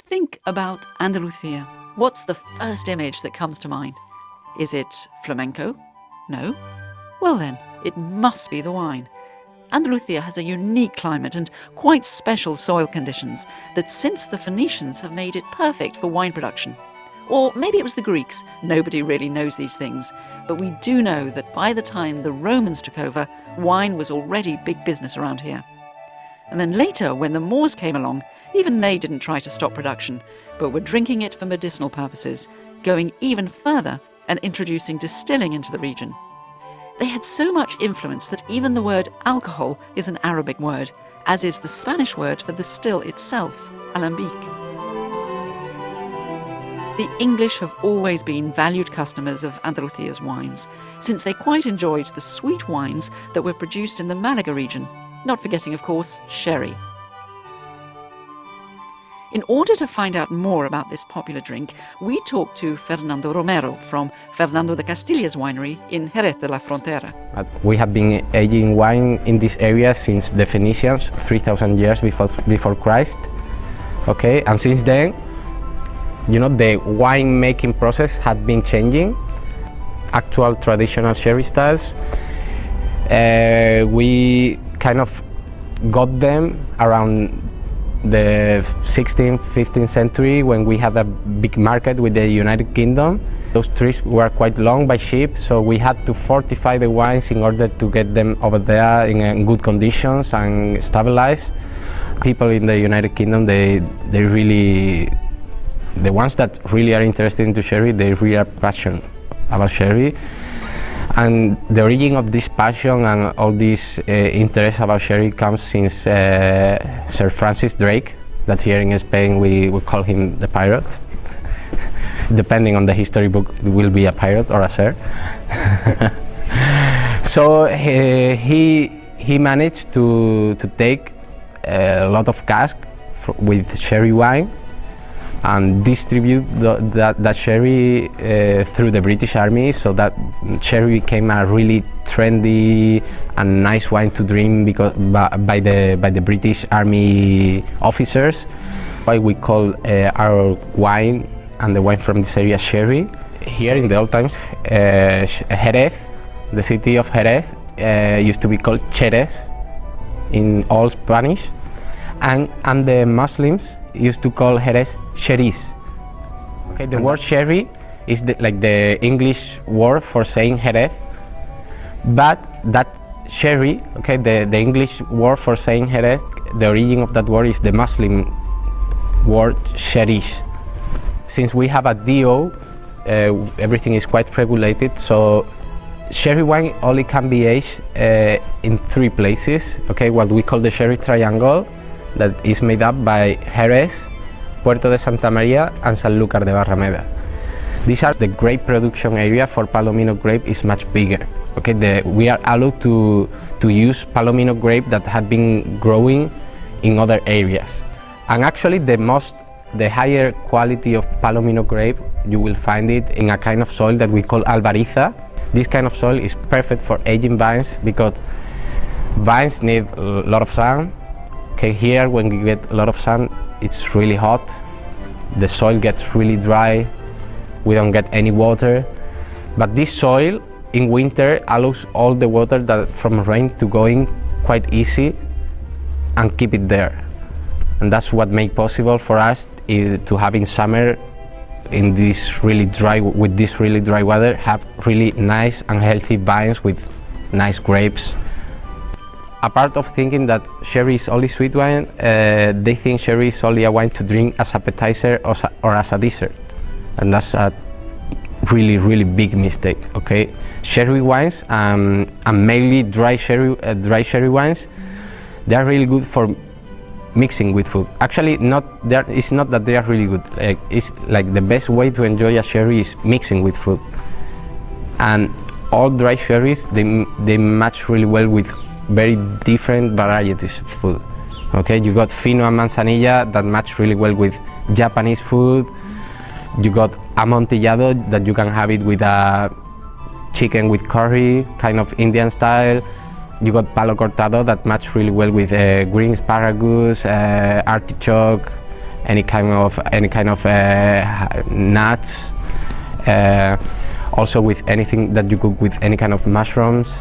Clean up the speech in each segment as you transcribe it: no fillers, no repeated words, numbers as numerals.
Think about Andalusia. What's the first image that comes to mind? Is it flamenco? No? Well then, it must be the wine. Andalusia has a unique climate and quite special soil conditions that since the Phoenicians have made it perfect for wine production. Or maybe it was the Greeks. Nobody really knows these things. But we do know that by the time the Romans took over, wine was already big business around here. And then later, when the Moors came along, even they didn't try to stop production, but were drinking it for medicinal purposes, going even further and introducing distilling into the region. They had so much influence that even the word alcohol is an Arabic word, as is the Spanish word for the still itself, alambic. The English have always been valued customers of Andalusia's wines, since they quite enjoyed the sweet wines that were produced in the Malaga region, not forgetting, of course, sherry. In order to find out more about this popular drink, we talked to Fernando Romero from Fernando de Castilla's winery in Jerez de la Frontera. We have been aging wine in this area since the Phoenicians, 3,000 years before Christ. Okay, and since then, the wine making process had been changing. Actual traditional sherry styles, we kind of got them around the 16th, 15th century when we had a big market with the United Kingdom. Those trips were quite long by ship, so we had to fortify the wines in order to get them over there in good conditions and stabilized. People in the United Kingdom, they really, the ones that really are interested into sherry, they really are passionate about sherry. And the origin of this passion and all this interest about sherry comes since Sir Francis Drake, that here in Spain we call him the pirate. Depending on the history book, it will be a pirate or a sir. So he managed to take a lot of casks with sherry wine and distribute that sherry through the British Army, so that sherry became a really trendy and nice wine to drink because by the British Army officers. Why we call our wine and the wine from this area sherry. Here in the old times, Jerez, the city of Jerez, used to be called Jerez in all Spanish, and the Muslims used to call Jerez Jerez. Okay, the word sherry is like the English word for saying Jerez, but that sherry, okay, the English word for saying Jerez, the origin of that word is the Muslim word sherish. Since we have a DO, everything is quite regulated, so sherry wine only can be aged in 3 places, okay, what we call the sherry triangle, that is made up by Jerez, Puerto de Santa Maria and Sanlúcar de Barrameda. These are the grape production area for Palomino grape is much bigger. Okay, we are allowed to use Palomino grape that had been growing in other areas. And actually the higher quality of Palomino grape, you will find it in a kind of soil that we call albariza. This kind of soil is perfect for aging vines because vines need a lot of sun. Okay, here when you get a lot of sun, it's really hot, the soil gets really dry, we don't get any water. But this soil in winter allows all the water from rain to go in quite easy and keep it there. And that's what makes possible for us to have in summer, with this really dry weather, have really nice and healthy vines with nice grapes. Apart of thinking that sherry is only sweet wine, they think sherry is only a wine to drink as appetizer or as a dessert. And that's a really, really big mistake, okay? Sherry wines, and mainly dry sherry wines, they are really good for mixing with food. Actually, it's not that they are really good. It's like the best way to enjoy a sherry is mixing with food. And all dry sherries, they match really well with very different varieties of food. Okay, you got Fino and Manzanilla that match really well with Japanese food. You got Amontillado that you can have it with a chicken with curry, kind of Indian style. You got Palo Cortado that match really well with green asparagus, artichoke, any kind of nuts. Also with anything that you cook with any kind of mushrooms.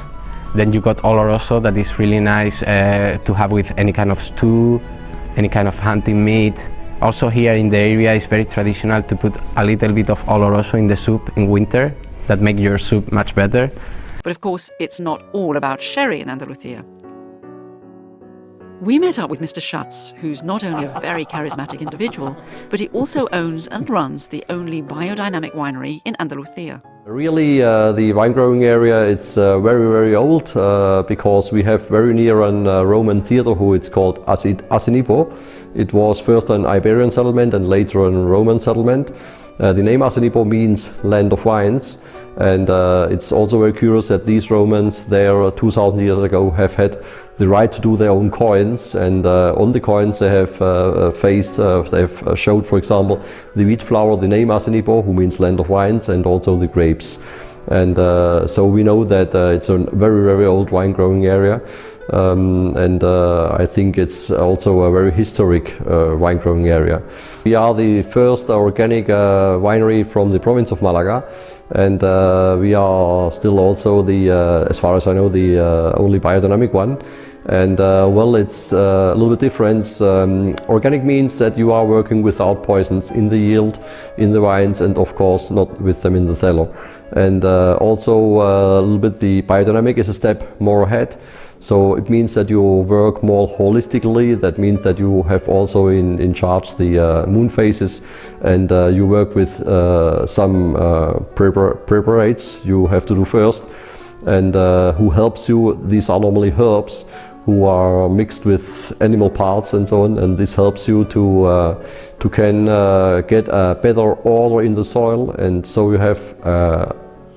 Then you got oloroso, that is really nice to have with any kind of stew, any kind of hunting meat. Also here in the area it's very traditional to put a little bit of oloroso in the soup in winter. That makes your soup much better. But of course, it's not all about sherry in Andalusia. We met up with Mr. Schatz, who's not only a very charismatic individual, but he also owns and runs the only biodynamic winery in Andalusia. Really, the wine growing area is very, very old because we have very near a Roman theater who it's called Asinipo. It was first an Iberian settlement and later a Roman settlement. The name Asinipo means land of wines, and it's also very curious that these Romans there 2000 years ago have had the right to do their own coins, and on the coins they have showed, for example, the wheat flour, the name Asinipo, who means land of wines, and also the grapes. And so we know that it's a very, very old wine growing area. I think it's also a very historic wine growing area. We are the first organic winery from the province of Malaga, and we are still also the, as far as I know, the only biodynamic one. And well, it's a little bit different. Organic means that you are working without poisons in the yield, in the wines, and of course not with them in the cellar. And also a little bit the biodynamic is a step more ahead. So it means that you work more holistically. That means that you have also in charge the moon phases, and you work with some preparates you have to do first, and who helps you. These are normally herbs who are mixed with animal parts and so on, and this helps you to can get a better order in the soil, and so you have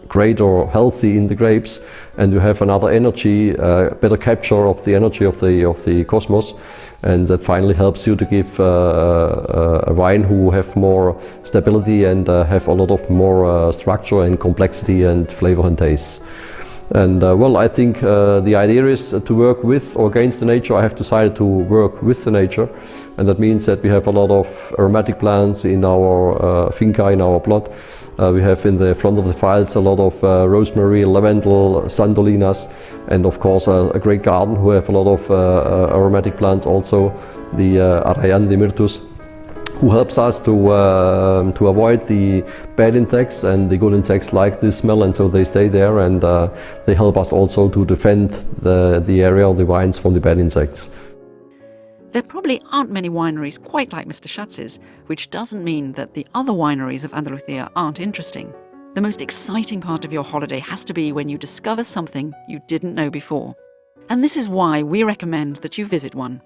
greater healthy in the grapes, and you have another energy, better capture of the energy of the cosmos, and that finally helps you to give a wine who have more stability and have a lot of more structure and complexity and flavor and taste. And well, I think the idea is to work with or against the nature. I have decided to work with the nature, and that means that we have a lot of aromatic plants in our finca, in our plot. We have in the front of the fields a lot of rosemary, lavendel, sandolinas, and of course a great garden who have a lot of aromatic plants also, the Arrayan de Myrtus, who helps us to avoid the bad insects, and the good insects like the smell, and so they stay there, and they help us also to defend the area of the wines from the bad insects. There probably aren't many wineries quite like Mr. Schatz's, which doesn't mean that the other wineries of Andalusia aren't interesting. The most exciting part of your holiday has to be when you discover something you didn't know before. And this is why we recommend that you visit one.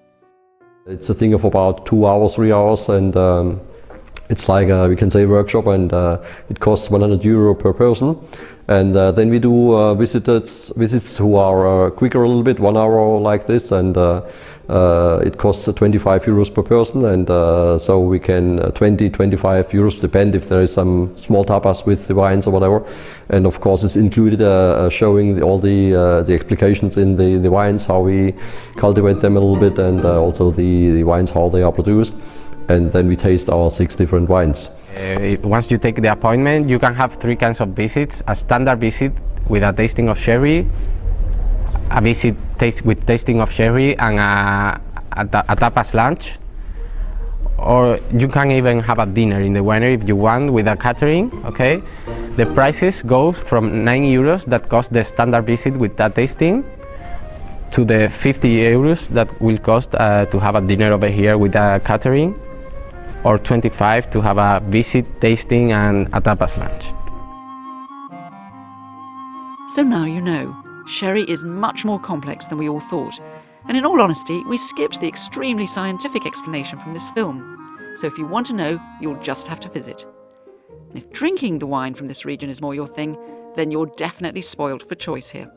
It's a thing of about 2 hours, 3 hours, and it's like we can say workshop, and it costs €100 per person. And then we do visits who are quicker a little bit, 1 hour like this, and it costs €25 per person, and so we can 20-25 euros, depend if there is some small tapas with the wines or whatever. And of course it's included showing all the explications in the wines, how we cultivate them a little bit, and also the wines, how they are produced. And then we taste our 6 different wines. Once you take the appointment, you can have 3 kinds of visits: a standard visit with a tasting of sherry, a visit with tasting of sherry, and a tapas lunch. Or you can even have a dinner in the winery if you want, with a catering. Okay, the prices go from €9 that cost the standard visit with that tasting, to the €50 that will cost to have a dinner over here with a catering, or 25 to have a visit, tasting, and a tapas lunch. So now you know, sherry is much more complex than we all thought. And in all honesty, we skipped the extremely scientific explanation from this film. So if you want to know, you'll just have to visit. And if drinking the wine from this region is more your thing, then you're definitely spoiled for choice here.